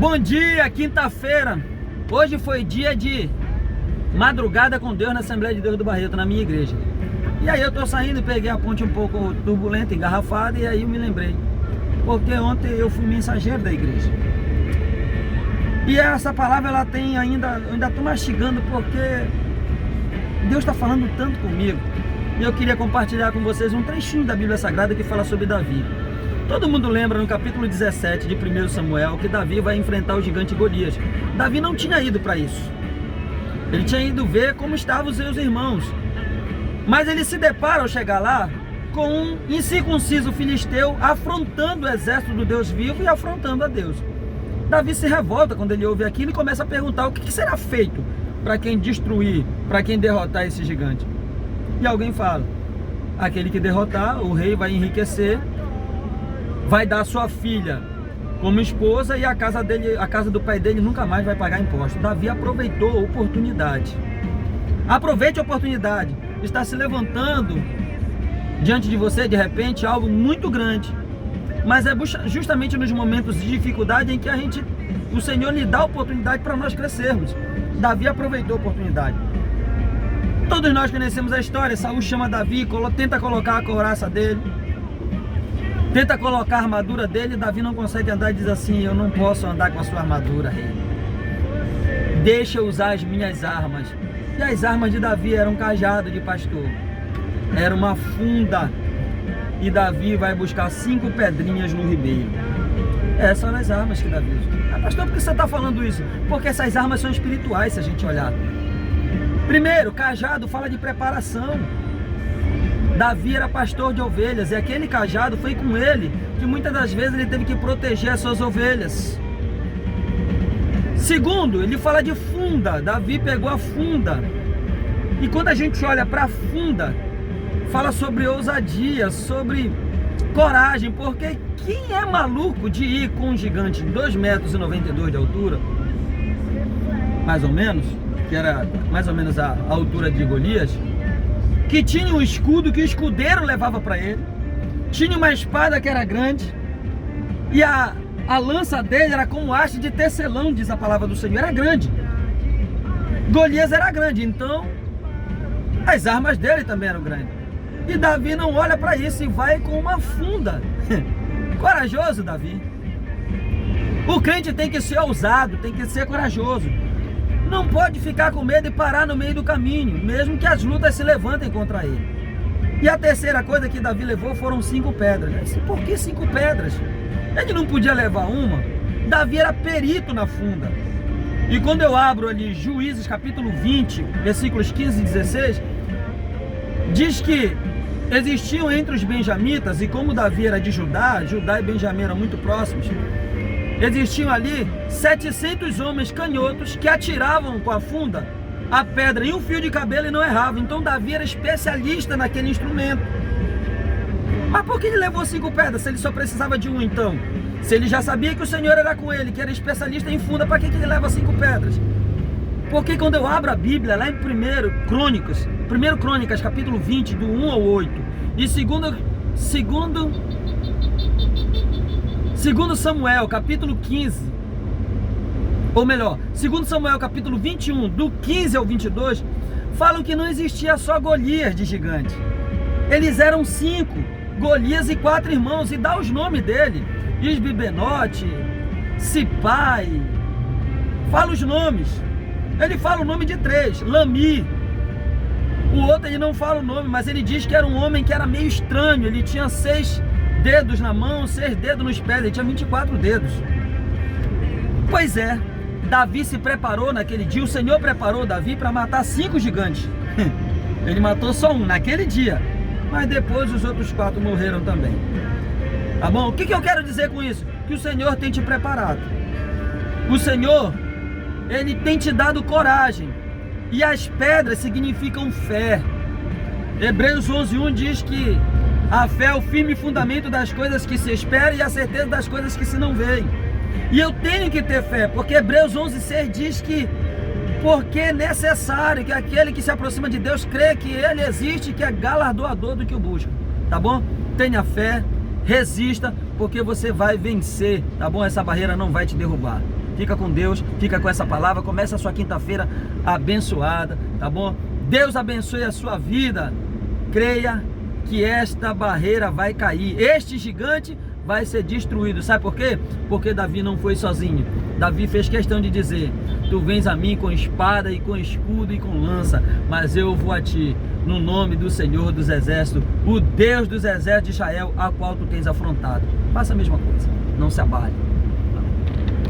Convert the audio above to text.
Bom dia, quinta-feira. Hoje foi dia de madrugada com Deus na Assembleia de Deus do Barreto, na minha igreja. E aí eu tô saindo, peguei a ponte um pouco turbulenta, engarrafada, e aí eu me lembrei, porque ontem eu fui mensageiro da igreja. E essa palavra ela tem ainda, eu ainda tô mastigando, porque Deus está falando tanto comigo. E eu queria compartilhar com vocês um trechinho da Bíblia Sagrada que fala sobre Davi. Todo mundo lembra no capítulo 17 de 1 Samuel que Davi vai enfrentar o gigante Golias. Davi não tinha ido para isso. Ele tinha ido ver como estavam os seus irmãos. Mas ele se depara ao chegar lá com um incircunciso filisteu afrontando o exército do Deus vivo e afrontando a Deus. Davi se revolta quando ele ouve aquilo e começa a perguntar o que será feito para quem destruir, para quem derrotar esse gigante. E alguém fala, aquele que derrotar, o rei vai enriquecer, vai dar sua filha como esposa e a casa do pai dele nunca mais vai pagar imposto. Davi aproveitou a oportunidade. Aproveite a oportunidade. Está se levantando diante de você, de repente, algo muito grande. Mas é justamente nos momentos de dificuldade em que o Senhor lhe dá a oportunidade para nós crescermos. Davi aproveitou a oportunidade. Todos nós conhecemos a história. Saul chama Davi, tenta colocar a couraça dele, tenta colocar a armadura dele. Davi não consegue andar e diz assim: eu não posso andar com a sua armadura, rei. Deixa eu usar as minhas armas. E as armas de Davi eram um cajado de pastor, era uma funda. E Davi vai buscar 5 pedrinhas no ribeiro. Essas são as armas que Davi usa. Pastor, por que você está falando isso? Porque essas armas são espirituais, se a gente olhar. Primeiro, cajado fala de preparação. Davi era pastor de ovelhas e aquele cajado foi com ele que muitas das vezes ele teve que proteger as suas ovelhas. Segundo, ele fala de funda. Davi pegou a funda. E quando a gente olha para a funda, fala sobre ousadia, sobre coragem, porque quem é maluco de ir com um gigante de 2,92 metros de altura, mais ou menos, que era mais ou menos a altura de Golias, que tinha um escudo que o escudeiro levava para ele, tinha uma espada que era grande, e a lança dele era como haste de tecelão, diz a palavra do Senhor, era grande. Golias era grande, então as armas dele também eram grandes. E Davi não olha para isso e vai com uma funda. Corajoso, Davi. O crente tem que ser ousado, tem que ser corajoso. Não pode ficar com medo e parar no meio do caminho, mesmo que as lutas se levantem contra ele. E a terceira coisa que Davi levou foram 5 pedras. Por que 5 pedras? Ele não podia levar uma. Davi era perito na funda. E quando eu abro ali Juízes capítulo 20, versículos 15 e 16, diz que existiam entre os benjamitas, e como Davi era de Judá e Benjamim eram muito próximos, existiam ali 700 homens canhotos que atiravam com a funda a pedra em um fio de cabelo e não erravam. Então Davi era especialista naquele instrumento. Mas por que ele levou 5 pedras se ele só precisava de 1 então? Se ele já sabia que o Senhor era com ele, que era especialista em funda, para que ele leva 5 pedras? Porque quando eu abro a Bíblia, lá em 1 Crônicas, capítulo 20, do 1 ao 8, e 2 Samuel, capítulo 15, ou melhor, 2 Samuel, capítulo 21, do 15 ao 22, falam que não existia só Golias de gigante. Eles eram 5, Golias e 4 irmãos, e dá os nomes dele, Isbibenote, Sipai, fala os nomes. Ele fala o nome de 3, Lami. O outro ele não fala o nome, mas ele diz que era um homem que era meio estranho. Ele tinha 6 dedos na mão, 6 dedos nos pés, ele tinha 24 dedos. Pois é, Davi se preparou naquele dia, o Senhor preparou Davi para matar 5 gigantes. Ele matou só um naquele dia, mas depois os outros 4 morreram também. Tá bom? O que eu quero dizer com isso? Que o Senhor tem te preparado. O Senhor, Ele tem te dado coragem. E as pedras significam fé. Hebreus 11:1 diz que a fé é o firme fundamento das coisas que se esperam e a certeza das coisas que se não veem. E eu tenho que ter fé, porque Hebreus 11:6 diz que porque é necessário que aquele que se aproxima de Deus crê que Ele existe e que é galardoador do que o busca. Tá bom? Tenha fé, resista, porque você vai vencer, tá bom? Essa barreira não vai te derrubar. fica com Deus, fica com essa palavra, começa a sua quinta-feira abençoada, tá bom? Deus abençoe a sua vida, creia que esta barreira vai cair, este gigante vai ser destruído. Sabe por quê? Porque Davi não foi sozinho. Davi fez questão de dizer: tu vens a mim com espada e com escudo e com lança, mas eu vou a ti no nome do Senhor dos Exércitos, o Deus dos exércitos de Israel, a qual tu tens afrontado. Faça a mesma coisa, não se abale.